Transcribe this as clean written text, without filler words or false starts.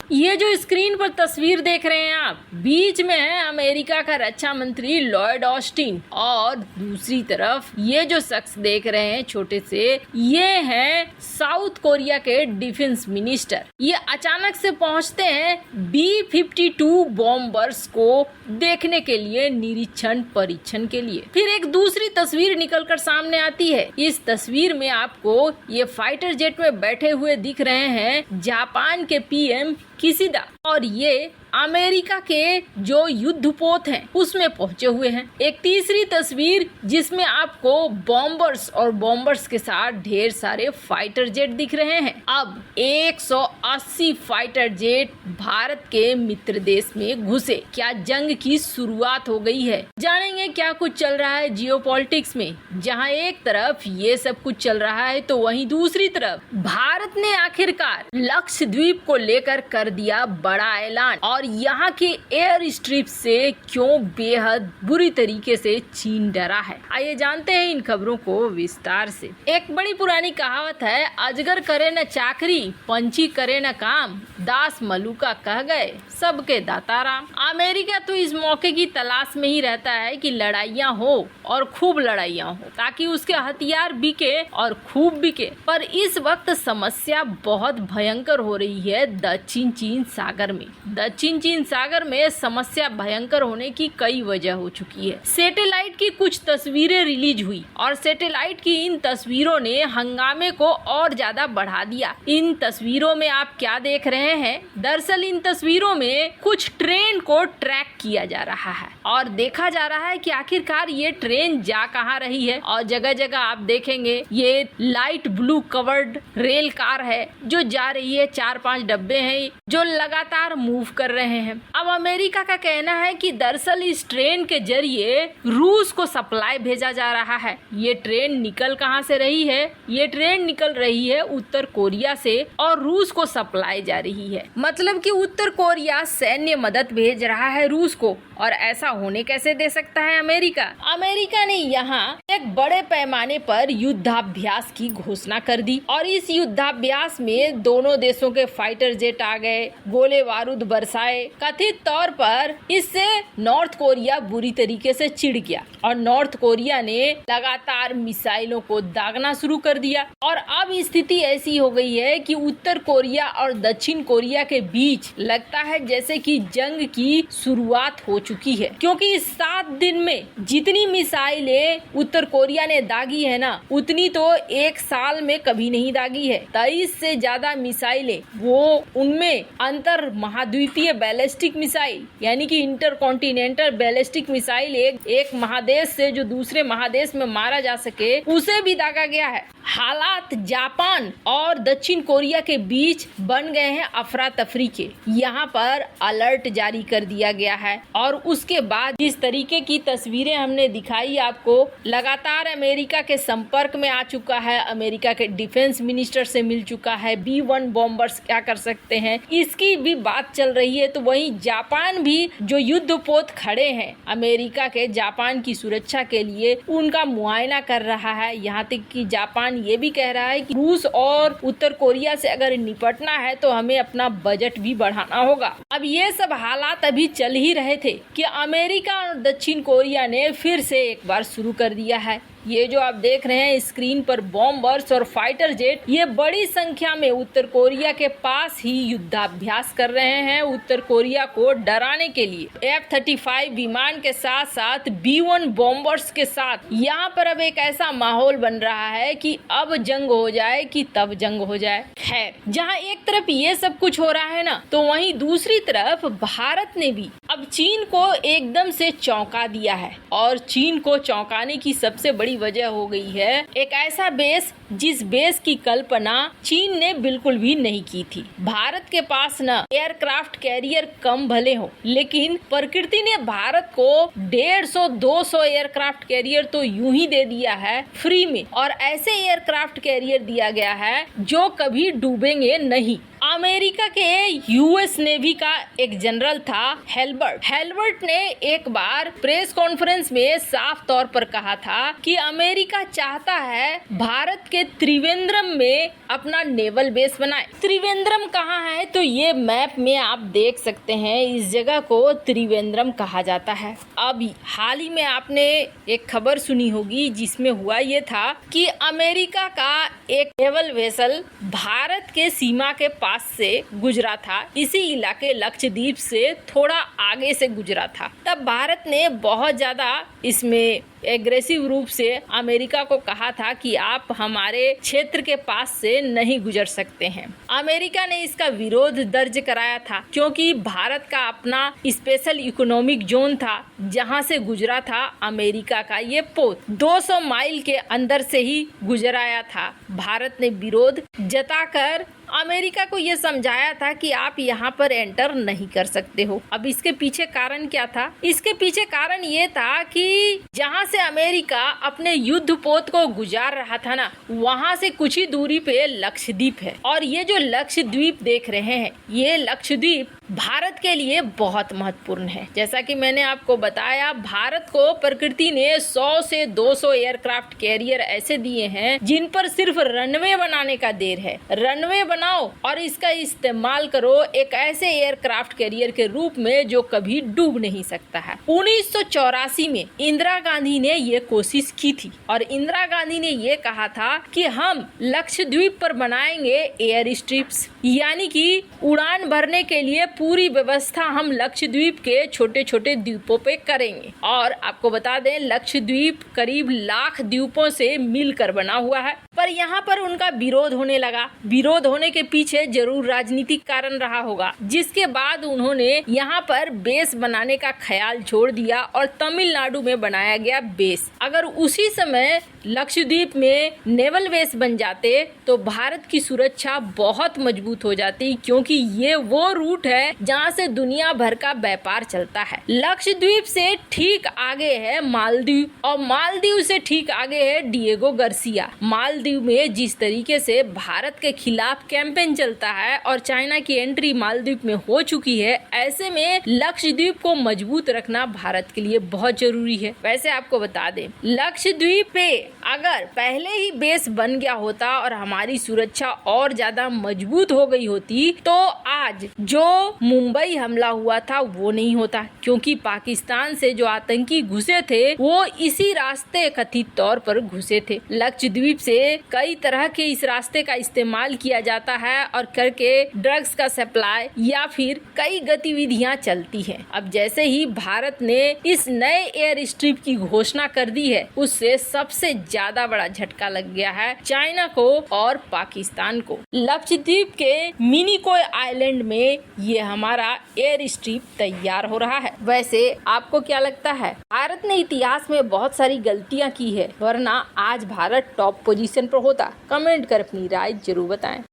ये जो स्क्रीन पर तस्वीर देख रहे हैं आप, बीच में है अमेरिका का रक्षा मंत्री लॉयड ऑस्टिन और दूसरी तरफ ये जो शख्स देख रहे हैं छोटे से, ये है साउथ कोरिया के डिफेंस मिनिस्टर। ये अचानक से पहुंचते हैं B-52 बॉम्बर्स को देखने के लिए, निरीक्षण परीक्षण के लिए। फिर एक दूसरी तस्वीर निकलकर सामने आती है। इस तस्वीर में आपको ये फाइटर जेट में बैठे हुए दिख रहे हैं जापान के PM किशिदा, और ये अमेरिका के जो युद्धपोत हैं उसमें पहुंचे हुए हैं। एक तीसरी तस्वीर जिसमें आपको बॉम्बर्स और बॉम्बर्स के साथ ढेर सारे फाइटर जेट दिख रहे हैं। अब 180 फाइटर जेट भारत के मित्र देश में घुसे। क्या जंग की शुरुआत हो गई है? जानेंगे क्या कुछ चल रहा है जियोपॉलिटिक्स में, जहां एक तरफ ये सब कुछ चल रहा है तो वहीं दूसरी तरफ भारत ने आखिरकार लक्षद्वीप को लेकर कर दिया बड़ा ऐलान, और यहाँ के एयर स्ट्रिप से क्यों बेहद बुरी तरीके से चीन डरा है। आइए जानते हैं इन खबरों को विस्तार से। एक बड़ी पुरानी कहावत है, अजगर करे न चाकरी, पंछी करे न काम, दास मलुका कह गए सबके दाता राम। अमेरिका तो इस मौके की तलाश में ही रहता है कि लड़ाइयाँ हो और खूब लड़ाइयाँ हो, ताकि उसके हथियार बिके और खूब बिके। पर इस वक्त समस्या बहुत भयंकर हो रही है दक्षिण चीन सागर में। दक्षिण चीन सागर में समस्या भयंकर होने की कई वजह हो चुकी है। सैटेलाइट की कुछ तस्वीरें रिलीज हुई और सैटेलाइट की इन तस्वीरों ने हंगामे को और ज्यादा बढ़ा दिया। इन तस्वीरों में आप क्या देख रहे हैं? दरअसल इन तस्वीरों में कुछ ट्रेन को ट्रैक किया जा रहा है और देखा जा रहा है कि आखिरकार ये ट्रेन जा कहाँ रही है। और जगह जगह आप देखेंगे ये light blue covered rail car है जो जा रही है। 4-5 डब्बे हैं जो लगातार मूव कर रहे हैं। अब अमेरिका का कहना है कि दरअसल इस ट्रेन के जरिए रूस को सप्लाई भेजा जा रहा है। ये ट्रेन निकल कहां से रही है? ये ट्रेन निकल रही है उत्तर कोरिया से और रूस को सप्लाई जा रही है। मतलब कि उत्तर कोरिया सैन्य मदद भेज रहा है रूस को, और ऐसा होने कैसे दे सकता है अमेरिका? अमेरिका ने यहाँ एक बड़े पैमाने पर युद्धाभ्यास की घोषणा कर दी और इस युद्धाभ्यास में दोनों देशों के फाइटर जेट आ गए, गोले बारूद बरसाए। कथित तौर पर इससे नॉर्थ कोरिया बुरी तरीके से चिढ़ गया और नॉर्थ कोरिया ने लगातार मिसाइलों को दागना शुरू कर दिया। और अब स्थिति ऐसी हो गई है कि उत्तर कोरिया और दक्षिण कोरिया के बीच लगता है जैसे कि जंग की शुरुआत हो चुकी है, क्योंकि इस 7 दिन में जितनी मिसाइलें उत्तर कोरिया ने दागी है ना, उतनी तो एक साल में कभी नहीं दागी है। 23 से ज्यादा मिसाइलें, वो उनमें अंतर महाद्वीपीय बैलिस्टिक मिसाइल यानी कि इंटरकॉन्टिनेंटल बैलिस्टिक मिसाइल, एक महादेश से जो दूसरे महादेश में मारा जा सके, उसे भी दागा गया है। हालात जापान और दक्षिण कोरिया के बीच बन गए हैं अफरा तफरी के। यहाँ पर अलर्ट जारी कर दिया गया है और उसके बाद जिस तरीके की तस्वीरें हमने दिखाई आपको, लगातार अमेरिका के संपर्क में आ चुका है, अमेरिका के डिफेंस मिनिस्टर से मिल चुका है। B-1 बॉम्बर्स क्या कर सकते हैं इसकी भी बात चल रही है। तो वहीं जापान भी जो युद्धपोत खड़े हैं अमेरिका के जापान की सुरक्षा के लिए, उनका मुआयना कर रहा है। यहाँ तक कि जापान ये भी कह रहा है कि रूस और उत्तर कोरिया से अगर निपटना है तो हमें अपना बजट भी बढ़ाना होगा। अब ये सब हालात अभी चल ही रहे थे कि अमेरिका और दक्षिण कोरिया ने फिर से एक बार शुरू कर दिया है। ये जो आप देख रहे हैं स्क्रीन पर बॉम्बर्स और फाइटर जेट, ये बड़ी संख्या में उत्तर कोरिया के पास ही युद्धाभ्यास कर रहे हैं उत्तर कोरिया को डराने के लिए। F-35 विमान के साथ साथ B-1 बॉम्बर्स के साथ यहाँ पर अब एक ऐसा माहौल बन रहा है कि अब जंग हो जाए कि तब जंग हो जाए। खैर, जहाँ एक तरफ ये सब कुछ हो रहा है ना, तो वहीं दूसरी तरफ भारत ने भी अब चीन को एकदम से चौंका दिया है। और चीन को चौंकाने की सबसे बड़ी वजह हो गई है एक ऐसा बेस जिस बेस की कल्पना चीन ने बिल्कुल भी नहीं की थी। भारत के पास न एयरक्राफ्ट कैरियर कम भले हो, लेकिन प्रकृति ने भारत को 150-200 एयरक्राफ्ट कैरियर तो यूं ही दे दिया है फ्री में, और ऐसे एयरक्राफ्ट कैरियर दिया गया है जो कभी डूबेंगे नहीं। अमेरिका के यूएस नेवी का एक जनरल था हेल्बर्ट ने एक बार प्रेस कॉन्फ्रेंस में साफ तौर पर कहा था कि अमेरिका चाहता है भारत के त्रिवेंद्रम में अपना नेवल बेस बनाए। त्रिवेंद्रम कहाँ है तो ये मैप में आप देख सकते हैं, इस जगह को त्रिवेंद्रम कहा जाता है। अब हाल ही में आपने एक खबर सुनी होगी जिसमें हुआ ये था कि अमेरिका का एक नेवल वेसल भारत के सीमा के पास से गुजरा था, इसी इलाके लक्षद्वीप से थोड़ा आगे से गुजरा था। तब भारत ने बहुत ज्यादा इसमें एग्रेसिव रूप से अमेरिका को कहा था कि आप हमारे क्षेत्र के पास से नहीं गुजर सकते हैं। अमेरिका ने इसका विरोध दर्ज कराया था क्योंकि भारत का अपना स्पेशल इकोनॉमिक जोन था जहां से गुजरा था अमेरिका का ये पोत 200 माइल के अंदर से ही गुजर आया था। भारत ने विरोध जताकर अमेरिका को ये समझाया था कि आप यहाँ पर एंटर नहीं कर सकते हो। अब इसके पीछे कारण क्या था? इसके पीछे कारण ये था कि जहाँ से अमेरिका अपने युद्ध पोत को गुजार रहा था ना, वहाँ से कुछ ही दूरी पे लक्षद्वीप है और ये जो लक्षद्वीप देख रहे हैं, ये लक्षद्वीप भारत के लिए बहुत महत्वपूर्ण है। जैसा कि मैंने आपको बताया, भारत को प्रकृति ने 100 से 200 एयरक्राफ्ट कैरियर ऐसे दिए हैं जिन पर सिर्फ रनवे बनाने का देर है। रनवे बनाओ और इसका इस्तेमाल करो एक ऐसे एयरक्राफ्ट कैरियर के रूप में जो कभी डूब नहीं सकता है। 1984 में इंदिरा गांधी ने ये कोशिश की थी और इंदिरा गांधी ने ये कहा था कि हम लक्षद्वीप पर बनाएंगे एयर स्ट्रिप्स, यानी कि उड़ान भरने के लिए पूरी व्यवस्था हम लक्षद्वीप के छोटे छोटे द्वीपों पे करेंगे। और आपको बता दें, लक्षद्वीप करीब 1 लाख द्वीपों से मिलकर बना हुआ है। पर यहाँ पर उनका विरोध होने लगा। विरोध होने के पीछे जरूर राजनीतिक कारण रहा होगा, जिसके बाद उन्होंने यहाँ पर बेस बनाने का ख्याल छोड़ दिया और तमिलनाडु में बनाया गया बेस। अगर उसी समय लक्षद्वीप में नेवल बेस बन जाते तो भारत की सुरक्षा बहुत मजबूत हो जाती, क्योंकि ये वो रूट है जहाँ से दुनिया भर का व्यापार चलता है। लक्षद्वीप से ठीक आगे है मालदीव और मालदीव से ठीक आगे है डिएगो गार्सिया। मालदीव में जिस तरीके से भारत के खिलाफ कैंपेन चलता है और चाइना की एंट्री मालदीव में हो चुकी है, ऐसे में लक्षद्वीप को मजबूत रखना भारत के लिए बहुत जरूरी है। वैसे आपको बता दें, लक्षद्वीप पे अगर पहले ही बेस बन गया होता और हमारी सुरक्षा और ज्यादा मजबूत हो गई होती तो आज जो मुंबई हमला हुआ था वो नहीं होता, क्योंकि पाकिस्तान से जो आतंकी घुसे थे वो इसी रास्ते कथित तौर पर घुसे थे। लक्षद्वीप से कई तरह के इस रास्ते का इस्तेमाल किया जाता है और करके ड्रग्स का सप्लाई या फिर कई गतिविधियां चलती हैं। अब जैसे ही भारत ने इस नए एयर स्ट्रिप की घोषणा कर दी है, उससे सबसे ज्यादा बड़ा झटका लग गया है चाइना को और पाकिस्तान को। लक्षद्वीप के मिनिकोय आइलैंड में ये हमारा एयर स्ट्रिप तैयार हो रहा है। वैसे आपको क्या लगता है, भारत ने इतिहास में बहुत सारी गलतियां की है, वरना आज भारत टॉप पोजीशन पर होता? कमेंट कर अपनी राय जरूर बताएं।